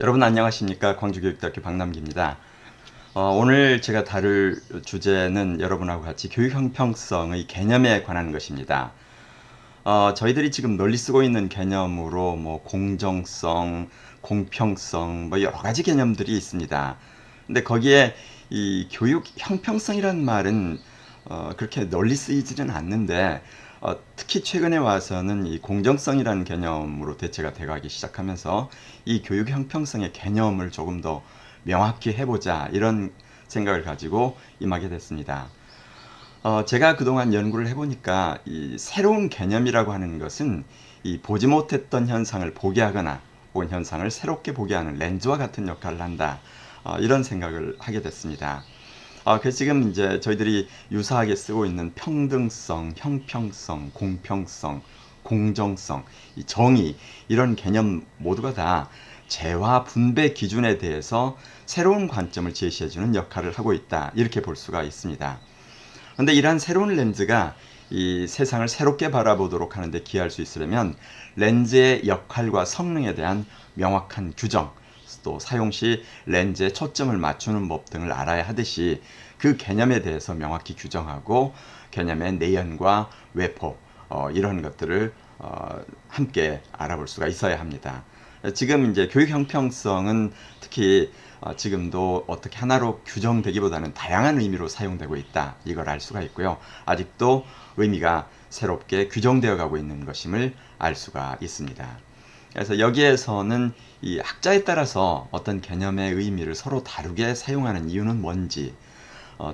여러분 안녕하십니까? 광주교육대학교 박남기입니다. 오늘 제가 다룰 주제는 여러분하고 같이 교육 형평성의 개념에 관한 것입니다. 저희들이 지금 널리 쓰고 있는 개념으로 뭐 공정성, 공평성, 뭐 여러 가지 개념들이 있습니다. 근데 거기에 이 교육 형평성이라는 말은 그렇게 널리 쓰이지는 않는데 특히 최근에 와서는 이 공정성이라는 개념으로 대체가 돼가기 시작하면서 이 교육 형평성의 개념을 조금 더 명확히 해보자 이런 생각을 가지고 임하게 됐습니다. 제가 그동안 연구를 해보니까 이 새로운 개념이라고 하는 것은 이 보지 못했던 현상을 보게 하거나 혹은 현상을 새롭게 보게 하는 렌즈와 같은 역할을 한다. 이런 생각을 하게 됐습니다. 그래서 지금 이제 저희들이 유사하게 쓰고 있는 평등성, 형평성, 공평성, 공정성, 이 정의 이런 개념 모두가 다 재화 분배 기준에 대해서 새로운 관점을 제시해주는 역할을 하고 있다. 이렇게 볼 수가 있습니다. 그런데 이러한 새로운 렌즈가 이 세상을 새롭게 바라보도록 하는데 기여할 수 있으려면 렌즈의 역할과 성능에 대한 명확한 규정, 또 사용 시 렌즈에 초점을 맞추는 법 등을 알아야 하듯이 그 개념에 대해서 명확히 규정하고 개념의 내연과 외포 이런 것들을 함께 알아볼 수가 있어야 합니다. 지금 이제 교육 형평성은 특히 지금도 어떻게 하나로 규정되기보다는 다양한 의미로 사용되고 있다. 이걸 알 수가 있고요. 아직도 의미가 새롭게 규정되어 가고 있는 것임을 알 수가 있습니다. 그래서 여기에서는 이 학자에 따라서 어떤 개념의 의미를 서로 다르게 사용하는 이유는 뭔지,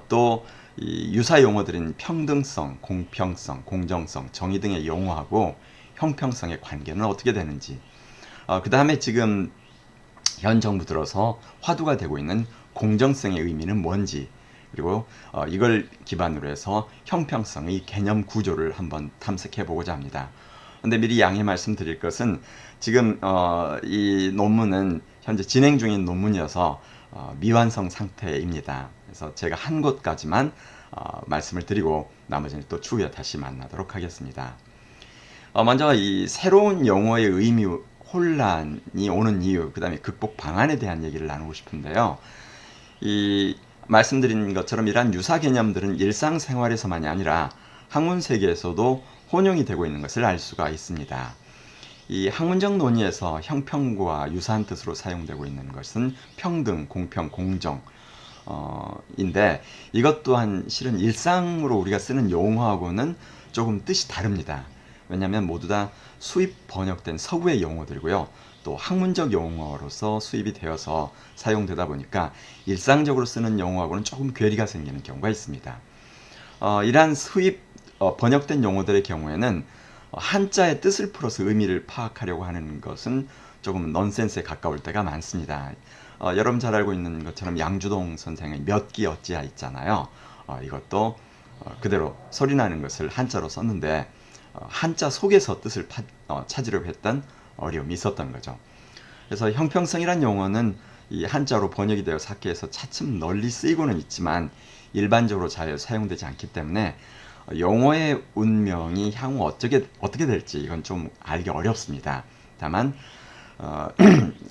또 이 유사 용어들인 평등성, 공평성, 공정성, 정의 등의 용어하고 형평성의 관계는 어떻게 되는지, 그 다음에 지금 현 정부 들어서 화두가 되고 있는 공정성의 의미는 뭔지, 그리고 이걸 기반으로 해서 형평성의 개념 구조를 한번 탐색해 보고자 합니다. 근데 미리 양해 말씀드릴 것은 지금 이 논문은 현재 진행 중인 논문이어서 미완성 상태입니다. 그래서 제가 한 곳까지만 말씀을 드리고 나머지는 또 추후에 다시 만나도록 하겠습니다. 먼저 이 새로운 용어의 의미 혼란이 오는 이유, 그 다음에 극복 방안에 대한 얘기를 나누고 싶은데요. 이 말씀드린 것처럼 이러한 유사 개념들은 일상생활에서만이 아니라 학문 세계에서도 혼용이 되고 있는 것을 알 수가 있습니다. 이 학문적 논의에서 형평과 유사한 뜻으로 사용되고 있는 것은 평등, 공평, 공정 인데 이것 또한 실은 일상으로 우리가 쓰는 용어하고는 조금 뜻이 다릅니다. 왜냐하면 모두 다 수입 번역된 서구의 용어들이고요. 또 학문적 용어로서 수입이 되어서 사용되다 보니까 일상적으로 쓰는 용어하고는 조금 괴리가 생기는 경우가 있습니다. 이러한 수입 번역된 용어들의 경우에는 한자의 뜻을 풀어서 의미를 파악하려고 하는 것은 조금 넌센스에 가까울 때가 많습니다. 여러분 잘 알고 있는 것처럼 양주동 선생의 몇 기 어찌야 있잖아요. 이것도 그대로 소리나는 것을 한자로 썼는데 한자 속에서 뜻을 찾으려고 했던 어려움이 있었던 거죠. 그래서 형평성이란 용어는 이 한자로 번역이 되어 학계에서 차츰 널리 쓰이고는 있지만 일반적으로 잘 사용되지 않기 때문에 용어의 운명이 향후 어떻게 될지 이건 좀 알기 어렵습니다. 다만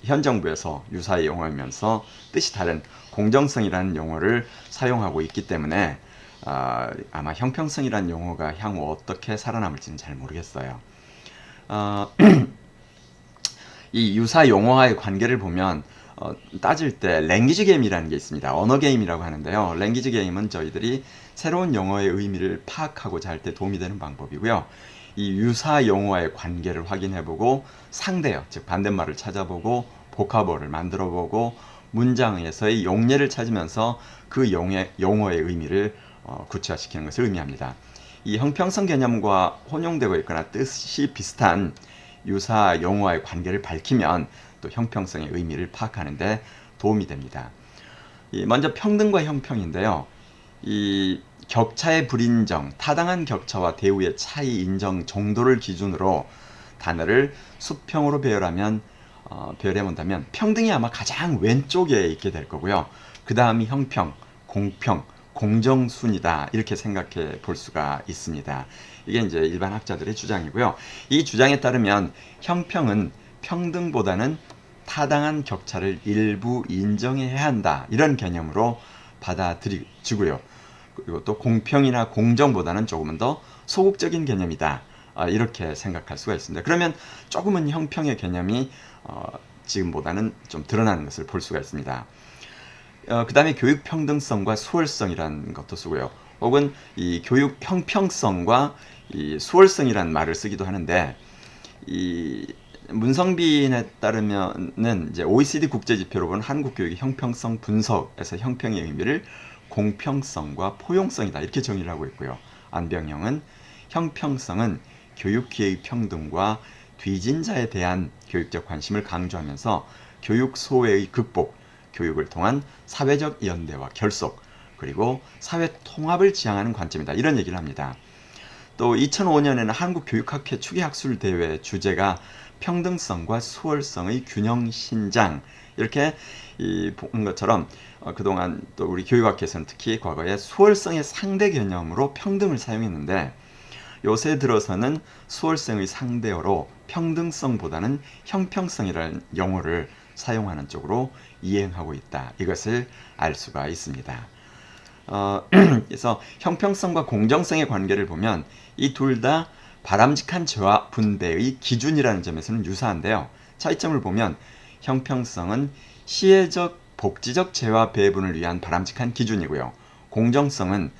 현 정부에서 유사의 용어이면서 뜻이 다른 공정성이라는 용어를 사용하고 있기 때문에 아마 형평성이라는 용어가 향후 어떻게 살아남을지는 잘 모르겠어요. 이 유사 용어와의 관계를 보면 따질 때 랭귀지 게임이라는 게 있습니다. 언어 게임이라고 하는데요. 랭귀지 게임은 저희들이 새로운 용어의 의미를 파악하고자 할 때 도움이 되는 방법이고요. 이 유사 용어와의 관계를 확인해보고 상대어, 즉 반대말을 찾아보고 보카버를 만들어보고 문장에서의 용례를 찾으면서 그 용어의 의미를 구체화시키는 것을 의미합니다. 이 형평성 개념과 혼용되고 있거나 뜻이 비슷한 유사 용어와의 관계를 밝히면 또 형평성의 의미를 파악하는데 도움이 됩니다. 먼저 평등과 형평인데요. 이 격차의 불인정, 타당한 격차와 대우의 차이 인정 정도를 기준으로 단어를 수평으로 배열해 본다면 평등이 아마 가장 왼쪽에 있게 될 거고요. 그 다음이 형평, 공평, 공정순이다 이렇게 생각해 볼 수가 있습니다. 이게 이제 일반 학자들의 주장이고요. 이 주장에 따르면 형평은 평등보다는 타당한 격차를 일부 인정해야 한다. 이런 개념으로 받아들이고요. 그리고 또 공평이나 공정보다는 조금은 더 소극적인 개념이다. 이렇게 생각할 수가 있습니다. 그러면 조금은 형평의 개념이 지금보다는 좀 드러나는 것을 볼 수가 있습니다. 그 다음에 교육 평등성과 수월성이라는 것도 쓰고요. 혹은 이 교육 형평성과 이 수월성이라는 말을 쓰기도 하는데, 이 문성빈에 따르면은 이제 OECD 국제지표로 본 한국 교육의 형평성 분석에서 형평의 의미를 공평성과 포용성이다 이렇게 정의를 하고 있고요. 안병영은 형평성은 교육 기회의 평등과 뒤진자에 대한 교육적 관심을 강조하면서 교육 소외의 극복, 교육을 통한 사회적 연대와 결속, 그리고 사회 통합을 지향하는 관점이다 이런 얘기를 합니다. 또 2005년에는 한국교육학회 추계학술 대회 주제가 평등성과 수월성의 균형 신장, 이렇게 본 것처럼 그동안 또 우리 교육학회에서는 특히 과거에 수월성의 상대 개념으로 평등을 사용했는데, 요새 들어서는 수월성의 상대어로 평등성보다는 형평성이라는 용어를 사용하는 쪽으로 이행하고 있다. 이것을 알 수가 있습니다. 그래서 형평성과 공정성의 관계를 보면 이 둘 다 바람직한 재화 분배의 기준이라는 점에서는 유사한데요. 차이점을 보면 형평성은 시혜적, 복지적 재화 배분을 위한 바람직한 기준이고요. 공정성은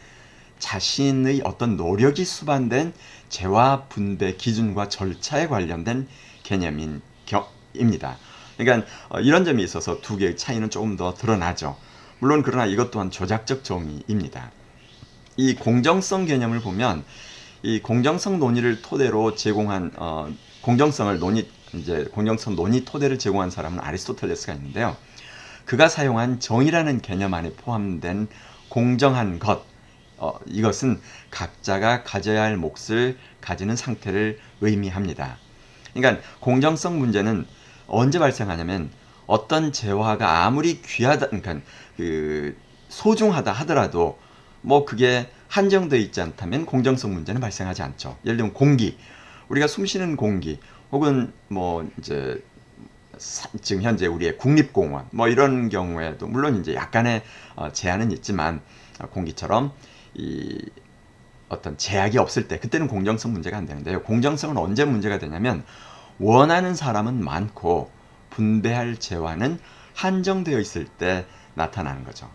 자신의 어떤 노력이 수반된 재화 분배 기준과 절차에 관련된 개념입니다. 그러니까 이런 점이 있어서 두 개의 차이는 조금 더 드러나죠. 물론 그러나 이것 또한 조작적 정의입니다. 이 공정성 개념을 보면 이 공정성 논의를 토대로 제공한 공정성 논의 토대를 제공한 사람은 아리스토텔레스가 있는데요. 그가 사용한 정의라는 개념 안에 포함된 공정한 것, 이것은 각자가 가져야 할 몫을 가지는 상태를 의미합니다. 그러니까 공정성 문제는 언제 발생하냐면 어떤 재화가 아무리 귀하다, 그러니까 소중하다 하더라도 뭐 그게 한정되어 있지 않다면 공정성 문제는 발생하지 않죠. 예를 들면 공기, 우리가 숨쉬는 공기, 혹은 뭐 이제 지금 현재 우리의 국립공원 뭐 이런 경우에도 물론 이제 약간의 제한은 있지만 공기처럼 이 어떤 제약이 없을 때 그때는 공정성 문제가 안 되는데요. 공정성은 언제 문제가 되냐면 원하는 사람은 많고 분배할 재화는 한정되어 있을 때 나타나는 거죠.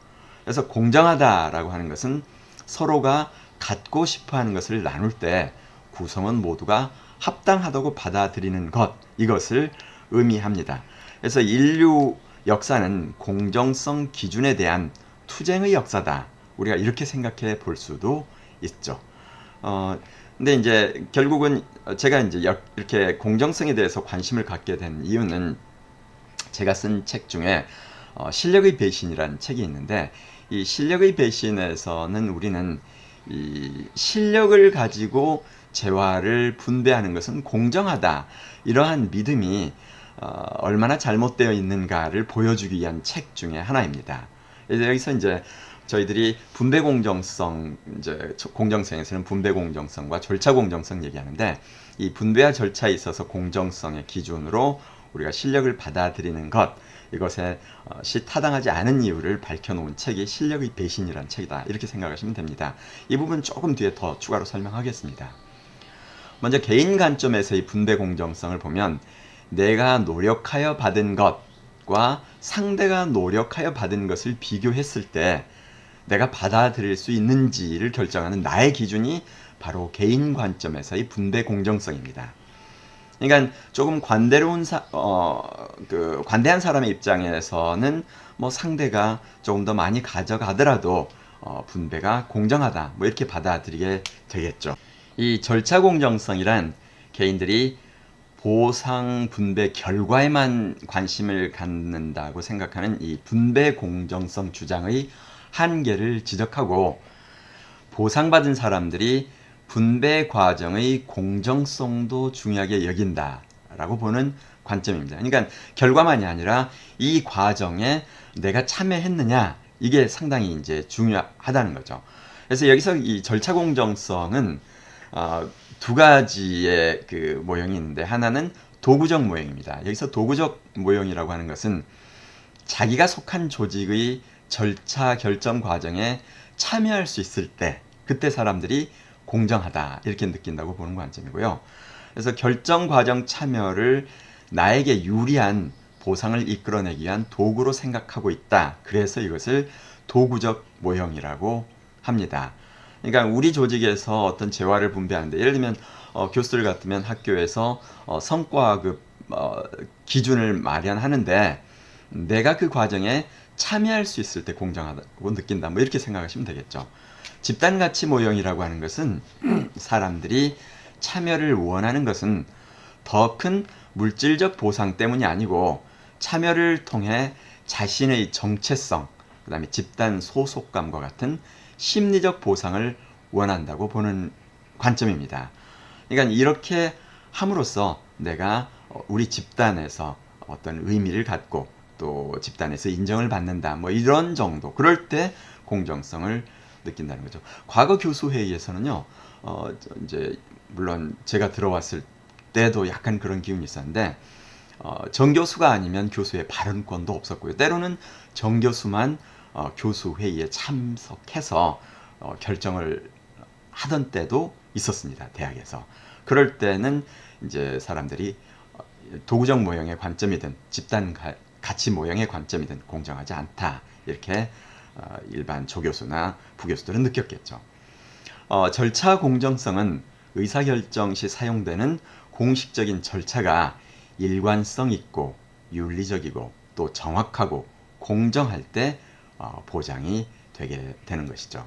그래서 공정하다라고 하는 것은 서로가 갖고 싶어 하는 것을 나눌 때 구성원 모두가 합당하다고 받아들이는 것, 이것을 의미합니다. 그래서 인류 역사는 공정성 기준에 대한 투쟁의 역사다. 우리가 이렇게 생각해 볼 수도 있죠. 근데 이제 결국은 제가 이제 이렇게 공정성에 대해서 관심을 갖게 된 이유는 제가 쓴 책 중에 실력의 배신이라는 책이 있는데, 이 실력의 배신에서는 우리는 이 실력을 가지고 재화를 분배하는 것은 공정하다, 이러한 믿음이 얼마나 잘못되어 있는가를 보여주기 위한 책 중에 하나입니다. 여기서 이제 저희들이 분배 공정성, 이제 공정성에서는 분배 공정성과 절차 공정성 얘기하는데, 이 분배와 절차에 있어서 공정성의 기준으로 우리가 실력을 받아들이는 것, 이것에 타당하지 않은 이유를 밝혀놓은 책이 실력의 배신이라는 책이다, 이렇게 생각하시면 됩니다. 이 부분 조금 뒤에 더 추가로 설명하겠습니다. 먼저 개인 관점에서의 분배 공정성을 보면 내가 노력하여 받은 것과 상대가 노력하여 받은 것을 비교했을 때 내가 받아들일 수 있는지를 결정하는 나의 기준이 바로 개인 관점에서의 분배 공정성입니다. 그러니까 조금 관대한 사람의 입장에서는 뭐 상대가 조금 더 많이 가져가더라도 분배가 공정하다, 뭐 이렇게 받아들이게 되겠죠. 이 절차 공정성이란 개인들이 보상 분배 결과에만 관심을 갖는다고 생각하는 이 분배 공정성 주장의 한계를 지적하고, 보상받은 사람들이 분배 과정의 공정성도 중요하게 여긴다라고 보는 관점입니다. 그러니까 결과만이 아니라 이 과정에 내가 참여했느냐, 이게 상당히 이제 중요하다는 거죠. 그래서 여기서 이 절차 공정성은 두 가지의 그 모형이 있는데, 하나는 도구적 모형입니다. 여기서 도구적 모형이라고 하는 것은 자기가 속한 조직의 절차 결정 과정에 참여할 수 있을 때 그때 사람들이 공정하다 이렇게 느낀다고 보는 관점이고요. 그래서 결정 과정 참여를 나에게 유리한 보상을 이끌어내기 위한 도구로 생각하고 있다. 그래서 이것을 도구적 모형이라고 합니다. 그러니까 우리 조직에서 어떤 재화를 분배하는데 예를 들면 교수들 같으면 학교에서 성과급 기준을 마련하는데 내가 그 과정에 참여할 수 있을 때 공정하다고 느낀다. 뭐 이렇게 생각하시면 되겠죠. 집단 가치 모형이라고 하는 것은 사람들이 참여를 원하는 것은 더 큰 물질적 보상 때문이 아니고 참여를 통해 자신의 정체성, 그 다음에 집단 소속감과 같은 심리적 보상을 원한다고 보는 관점입니다. 그러니까 이렇게 함으로써 내가 우리 집단에서 어떤 의미를 갖고 또 집단에서 인정을 받는다. 뭐 이런 정도. 그럴 때 공정성을 느낀다는 거죠. 과거 교수 회의에서는요. 이제 물론 제가 들어왔을 때도 약간 그런 기운이 있었는데 정교수가 아니면 교수의 발언권도 없었고요. 때로는 정교수만 교수 회의에 참석해서 결정을 하던 때도 있었습니다. 대학에서. 그럴 때는 이제 사람들이 도구적 모형의 관점이든 집단 가치 모형의 관점이든 공정하지 않다. 이렇게 일반 조교수나 부교수들은 느꼈겠죠. 절차 공정성은 의사결정 시 사용되는 공식적인 절차가 일관성 있고 윤리적이고 또 정확하고 공정할 때 보장이 되게 되는 것이죠.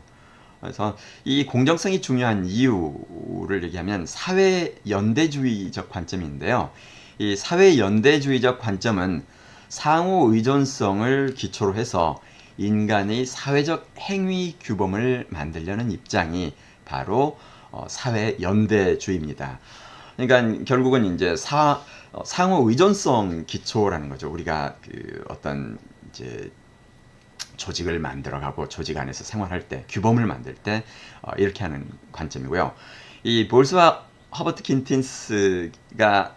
그래서 이 공정성이 중요한 이유를 얘기하면 사회연대주의적 관점인데요. 이 사회연대주의적 관점은 상호 의존성을 기초로 해서 인간의 사회적 행위 규범을 만들려는 입장이 바로 사회연대주의입니다. 그러니까 결국은 이제 상호 의존성 기초라는 거죠. 우리가 그 어떤 이제 조직을 만들어가고 조직 안에서 생활할 때 규범을 만들 때 이렇게 하는 관점이고요. 이 볼스와 허버트 킨틴스가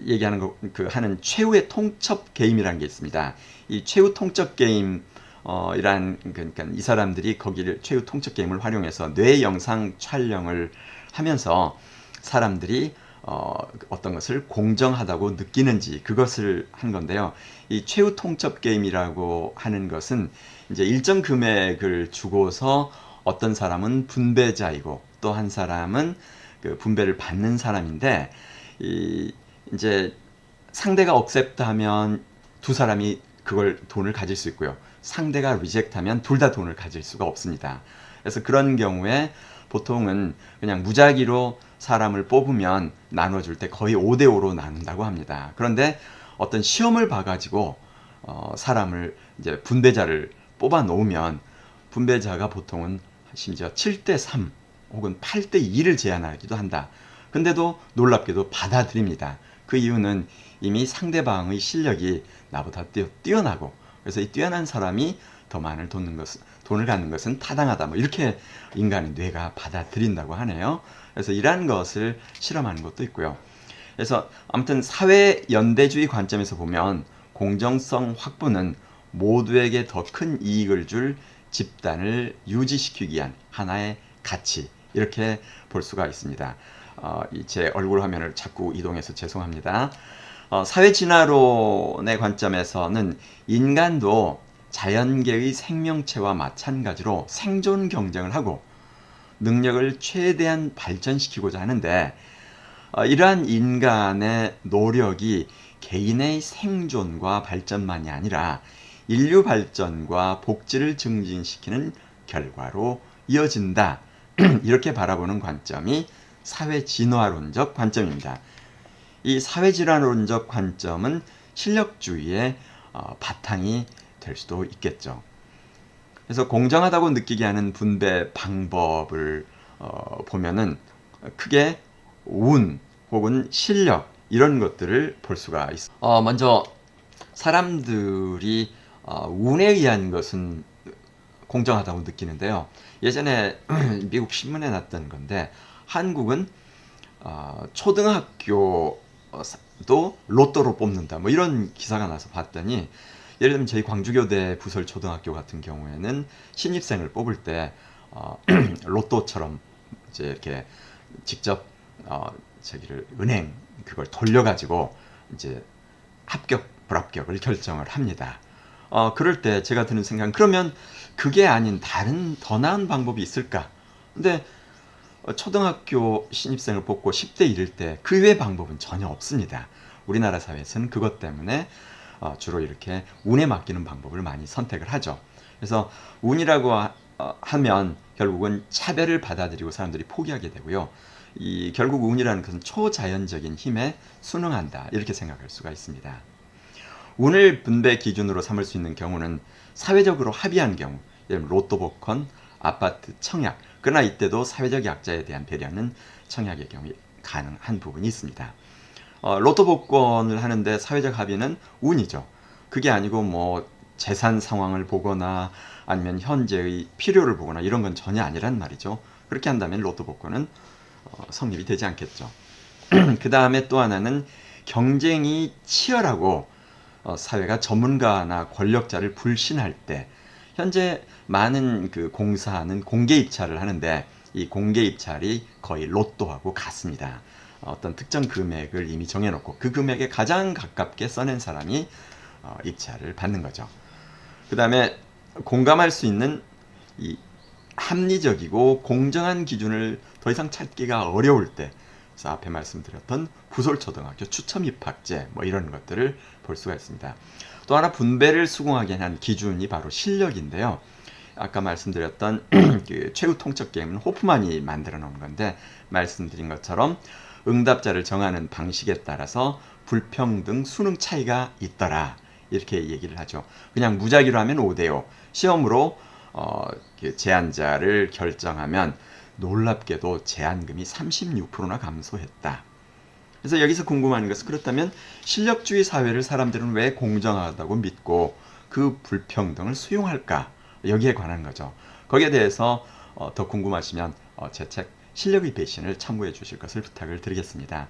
얘기하는 하는 최후의 통첩 게임이라는 게 있습니다. 이 최후 통첩 게임 그러니까 이 사람들이 거기를 최후 통첩 게임을 활용해서 뇌 영상 촬영을 하면서 사람들이 어떤 것을 공정하다고 느끼는지 그것을 한 건데요. 이 최후 통첩 게임이라고 하는 것은 이제 일정 금액을 주고서 어떤 사람은 분배자이고 또 한 사람은 그 분배를 받는 사람인데 이제 상대가 억셉트하면 두 사람이 그걸 돈을 가질 수 있고요. 상대가 리젝트하면 둘 다 돈을 가질 수가 없습니다. 그래서 그런 경우에 보통은 그냥 무작위로 사람을 뽑으면 나눠줄 때 거의 5대5로 나눈다고 합니다. 그런데 어떤 시험을 봐가지고 사람을 이제 분배자를 뽑아 놓으면 분배자가 보통은 심지어 7대3 혹은 8대2를 제안하기도 한다. 근데도 놀랍게도 받아들입니다. 그 이유는 이미 상대방의 실력이 나보다 뛰어나고 그래서 이 뛰어난 사람이 더 많은 돈을 갖는 것은 타당하다. 뭐 이렇게 인간의 뇌가 받아들인다고 하네요. 그래서 이러한 것을 실험하는 것도 있고요. 그래서 아무튼 사회 연대주의 관점에서 보면 공정성 확보는 모두에게 더 큰 이익을 줄 집단을 유지시키기 위한 하나의 가치 이렇게 볼 수가 있습니다. 제 얼굴 화면을 자꾸 이동해서 죄송합니다. 사회 진화론의 관점에서는 인간도 자연계의 생명체와 마찬가지로 생존 경쟁을 하고 능력을 최대한 발전시키고자 하는데 이러한 인간의 노력이 개인의 생존과 발전만이 아니라 인류 발전과 복지를 증진시키는 결과로 이어진다. 이렇게 바라보는 관점이 사회 진화론적 관점입니다. 이 사회 진화론적 관점은 실력주의의 바탕이 될 수도 있겠죠. 그래서 공정하다고 느끼게 하는 분배 방법을 보면은 크게 운 혹은 실력 이런 것들을 볼 수가 있어요. 먼저 사람들이 운에 의한 것은 공정하다고 느끼는데요. 예전에 미국 신문에 났던 건데 한국은 초등학교 로또로 뽑는다. 뭐 이런 기사가 나서 봤더니 예를 들면 저희 광주교대 부설초등학교 같은 경우에는 신입생을 뽑을 때 로또처럼 이제 이렇게 직접 저기를 은행 그걸 돌려가지고 이제 합격 불합격을 결정을 합니다. 그럴 때 제가 드는 생각은 그러면 그게 아닌 다른 더 나은 방법이 있을까? 근데 초등학교 신입생을 뽑고 10대 이를 때 그 외의 방법은 전혀 없습니다. 우리나라 사회에서는 그것 때문에 주로 이렇게 운에 맡기는 방법을 많이 선택을 하죠. 그래서 운이라고 하면 결국은 차별을 받아들이고 사람들이 포기하게 되고요. 결국 운이라는 것은 초자연적인 힘에 순응한다 이렇게 생각할 수가 있습니다. 운을 분배 기준으로 삼을 수 있는 경우는 사회적으로 합의한 경우, 예를 들면 로또 복권, 아파트 청약. 그러나 이때도 사회적 약자에 대한 배려는 청약의 경우에 가능한 부분이 있습니다. 로또 복권을 하는데 사회적 합의는 운이죠. 그게 아니고 뭐 재산 상황을 보거나 아니면 현재의 필요를 보거나 이런 건 전혀 아니란 말이죠. 그렇게 한다면 로또 복권은 성립이 되지 않겠죠. 그 다음에 또 하나는 경쟁이 치열하고 사회가 전문가나 권력자를 불신할 때 현재 많은 그 공사는 공개 입찰을 하는데 이 공개 입찰이 거의 로또하고 같습니다. 어떤 특정 금액을 이미 정해놓고 그 금액에 가장 가깝게 써낸 사람이 입찰을 받는 거죠. 그 다음에 공감할 수 있는 이 합리적이고 공정한 기준을 더 이상 찾기가 어려울 때, 그래서 앞에 말씀드렸던 부설초등학교 추첨 입학제 뭐 이런 것들을 볼 수가 있습니다. 또 하나 분배를 수긍하게 한 기준이 바로 실력인데요. 아까 말씀드렸던 그 최후 통첩 게임은 호프만이 만들어 놓은 건데 말씀드린 것처럼 응답자를 정하는 방식에 따라서 불평등 수능 차이가 있더라 이렇게 얘기를 하죠. 그냥 무작위로 하면 5대5, 시험으로 제한자를 결정하면 놀랍게도 제한금이 36%나 감소했다. 그래서 여기서 궁금한 것은 그렇다면 실력주의 사회를 사람들은 왜 공정하다고 믿고 그 불평등을 수용할까? 여기에 관한 거죠. 거기에 대해서 더 궁금하시면 제 책 실력의 배신을 참고해 주실 것을 부탁을 드리겠습니다.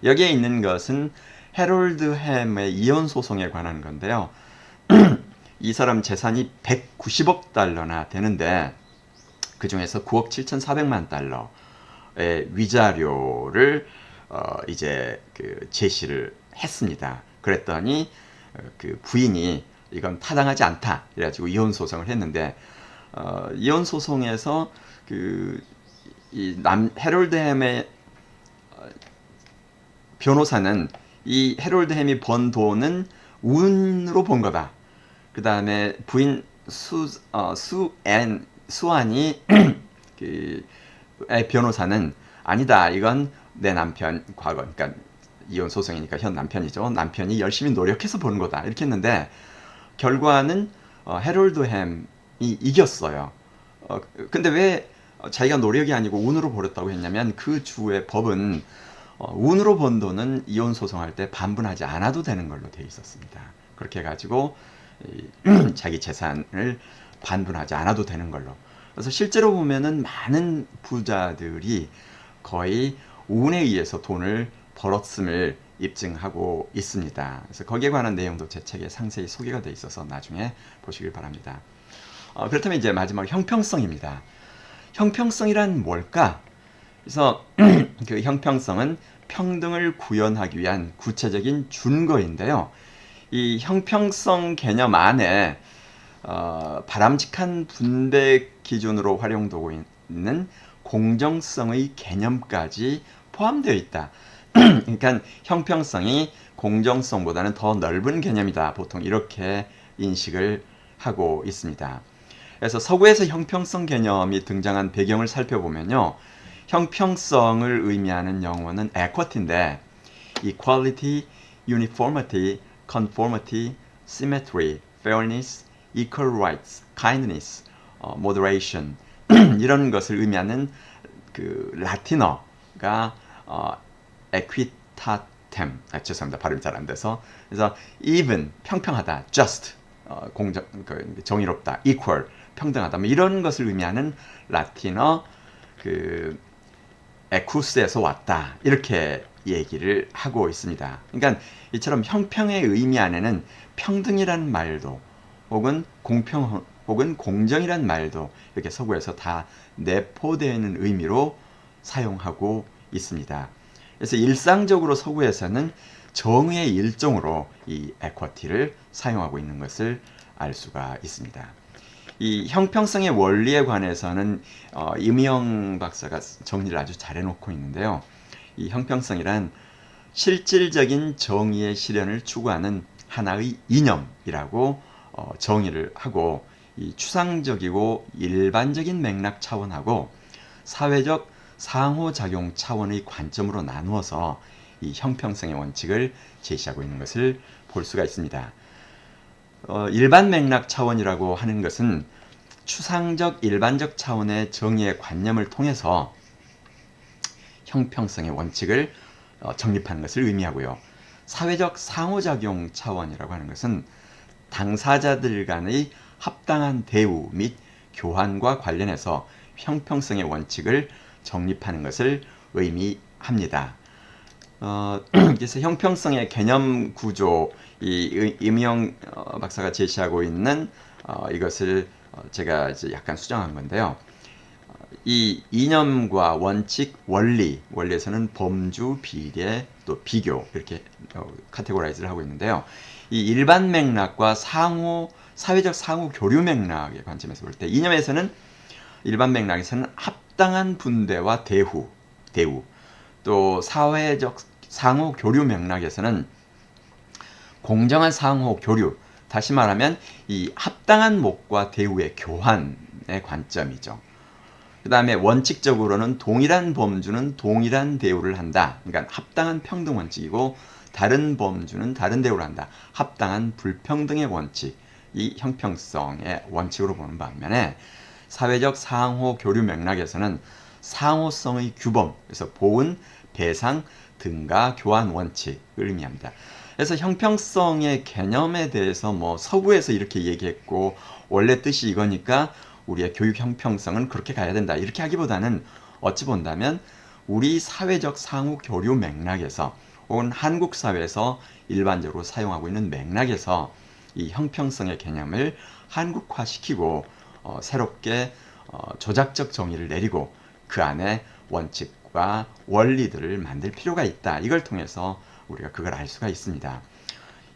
여기에 있는 것은 해롤드 햄의 이혼 소송에 관한 건데요. 이 사람 재산이 190억 달러나 되는데 그 중에서 9억 7,400만 달러의 위자료를 이제 그 제시를 했습니다. 그랬더니 그 부인이 이건 타당하지 않다. 그래가지고 이혼 소송을 했는데 이혼 소송에서 해롤드 햄의 변호사는 이 해롤드 햄이 번 돈은 운으로 번 거다. 그 다음에 부인 수안이 그 변호사는 아니다. 이건 내 남편 과거, 그러니까 이혼 소송이니까 현 남편이죠. 남편이 열심히 노력해서 버는 거다. 이렇게 했는데 결과는 해롤드 햄이 이겼어요. 근데 왜 자기가 노력이 아니고 운으로 벌었다고 했냐면 그 주의 법은 운으로 번 돈은 이혼 소송할 때 반분하지 않아도 되는 걸로 되어 있었습니다. 그렇게 해가지고 자기 재산을 반분하지 않아도 되는 걸로. 그래서 실제로 보면은 많은 부자들이 거의 운에 의해서 돈을 벌었음을 입증하고 있습니다. 그래서 거기에 관한 내용도 제 책에 상세히 소개가 되어 있어서 나중에 보시길 바랍니다. 그렇다면 이제 마지막 형평성입니다. 형평성이란 뭘까? 그래서 그 형평성은 평등을 구현하기 위한 구체적인 준거인데요. 이 형평성 개념 안에 바람직한 분배 기준으로 활용되고 있는 공정성의 개념까지 포함되어 있다. 그러니까 형평성이 공정성보다는 더 넓은 개념이다. 보통 이렇게 인식을 하고 있습니다. 그래서 서구에서 형평성 개념이 등장한 배경을 살펴보면요. 형평성을 의미하는 영어는 equity인데 equality, uniformity, conformity, symmetry, fairness, equal rights, kindness, moderation 이런 것을 의미하는 그 라틴어가 equitatem, 죄송합니다. 발음이 잘 안 돼서. 그래서 even, 평평하다, just, 정의롭다, equal, 평등하다, 뭐 이런 것을 의미하는 라틴어 그 에쿠스에서 왔다 이렇게 얘기를 하고 있습니다. 그러니까 이처럼 형평의 의미 안에는 평등이라는 말도 혹은 공평 혹은 공정이라는 말도 이렇게 서구에서 다 내포되어 있는 의미로 사용하고 있습니다. 그래서 일상적으로 서구에서는 정의의 일종으로 이 equity를 사용하고 있는 것을 알 수가 있습니다. 이 형평성의 원리에 관해서는 임의영 박사가 정리를 아주 잘 해놓고 있는데요. 이 형평성이란 실질적인 정의의 실현을 추구하는 하나의 이념이라고 정의를 하고, 이 추상적이고 일반적인 맥락 차원하고 사회적 상호작용 차원의 관점으로 나누어서 이 형평성의 원칙을 제시하고 있는 것을 볼 수가 있습니다. 일반 맥락 차원이라고 하는 것은 추상적 일반적 차원의 정의의 관념을 통해서 형평성의 원칙을 정립하는 것을 의미하고요. 사회적 상호작용 차원이라고 하는 것은 당사자들 간의 합당한 대우 및 교환과 관련해서 형평성의 원칙을 정립하는 것을 의미합니다. 그래서 형평성의 개념 구조, 이 임영 박사가 제시하고 있는 이것을 제가 이제 약간 수정한 건데요. 이 이념과 원칙, 원리에서는 범주, 비례, 또 비교 이렇게 카테고라이즈를 하고 있는데요. 이 일반 맥락과 사회적 상호 교류 맥락의 관점에서 볼 때, 이념에서는 일반 맥락에서는 합당한 분배와 대우, 또 사회적 상호 교류 맥락에서는 공정한 상호 교류, 다시 말하면 이 합당한 목과 대우의 교환의 관점이죠. 그 다음에 원칙적으로는 동일한 범주는 동일한 대우를 한다. 그러니까 합당한 평등 원칙이고, 다른 범주는 다른 대우를 한다. 합당한 불평등의 원칙, 이 형평성의 원칙으로 보는 반면에, 사회적 상호 교류 맥락에서는 상호성의 규범, 그래서 보은, 배상, 등가, 교환 원칙을 의미합니다. 그래서 형평성의 개념에 대해서 뭐 서구에서 이렇게 얘기했고 원래 뜻이 이거니까 우리의 교육 형평성은 그렇게 가야 된다 이렇게 하기보다는, 어찌 본다면 우리 사회적 상호 교류 맥락에서 혹은 한국 사회에서 일반적으로 사용하고 있는 맥락에서 이 형평성의 개념을 한국화시키고 새롭게 조작적 정의를 내리고 그 안에 원칙과 원리들을 만들 필요가 있다. 이걸 통해서 우리가 그걸 알 수가 있습니다.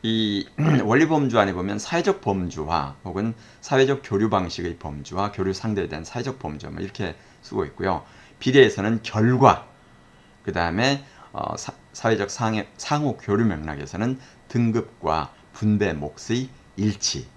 이 원리 범주 안에 보면 사회적 범주와 혹은 사회적 교류 방식의 범주와 교류 상대에 대한 사회적 범주 뭐 이렇게 쓰고 있고요. 비례에서는 결과, 그 다음에 사회적 상호 교류 맥락에서는 등급과 분배 몫의 일치,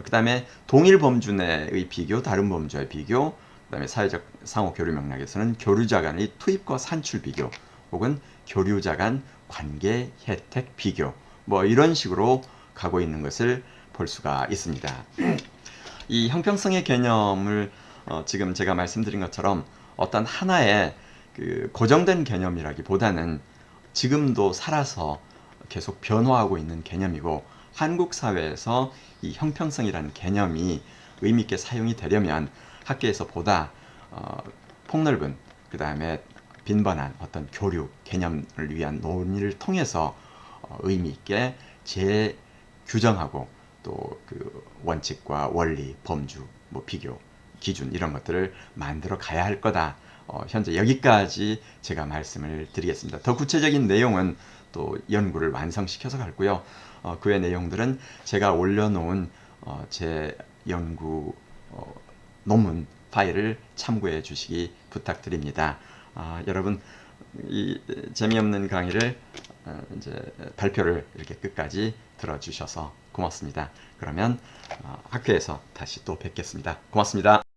그 다음에 동일 범주 내의 비교, 다른 범주의 비교, 그 다음에 사회적 상호 교류 맥락에서는 교류자 간의 투입과 산출 비교 혹은 교류자 간 관계 혜택 비교, 뭐 이런 식으로 가고 있는 것을 볼 수가 있습니다. 이 형평성의 개념을 지금 제가 말씀드린 것처럼 어떤 하나의 그 고정된 개념이라기보다는 지금도 살아서 계속 변화하고 있는 개념이고, 한국 사회에서 이 형평성이라는 개념이 의미 있게 사용이 되려면 학계에서 보다 폭넓은, 그 다음에 빈번한 어떤 교류 개념을 위한 논의를 통해서 의미 있게 재규정하고 또 그 원칙과 원리, 범주, 뭐 비교, 기준 이런 것들을 만들어 가야 할 거다. 현재 여기까지 제가 말씀을 드리겠습니다. 더 구체적인 내용은 또 연구를 완성시켜서 갈고요. 그 외 내용들은 제가 올려놓은 제 연구 논문 파일을 참고해 주시기 부탁드립니다. 여러분 이 재미없는 강의를 이제 발표를 이렇게 끝까지 들어주셔서 고맙습니다. 그러면 학교에서 다시 또 뵙겠습니다. 고맙습니다.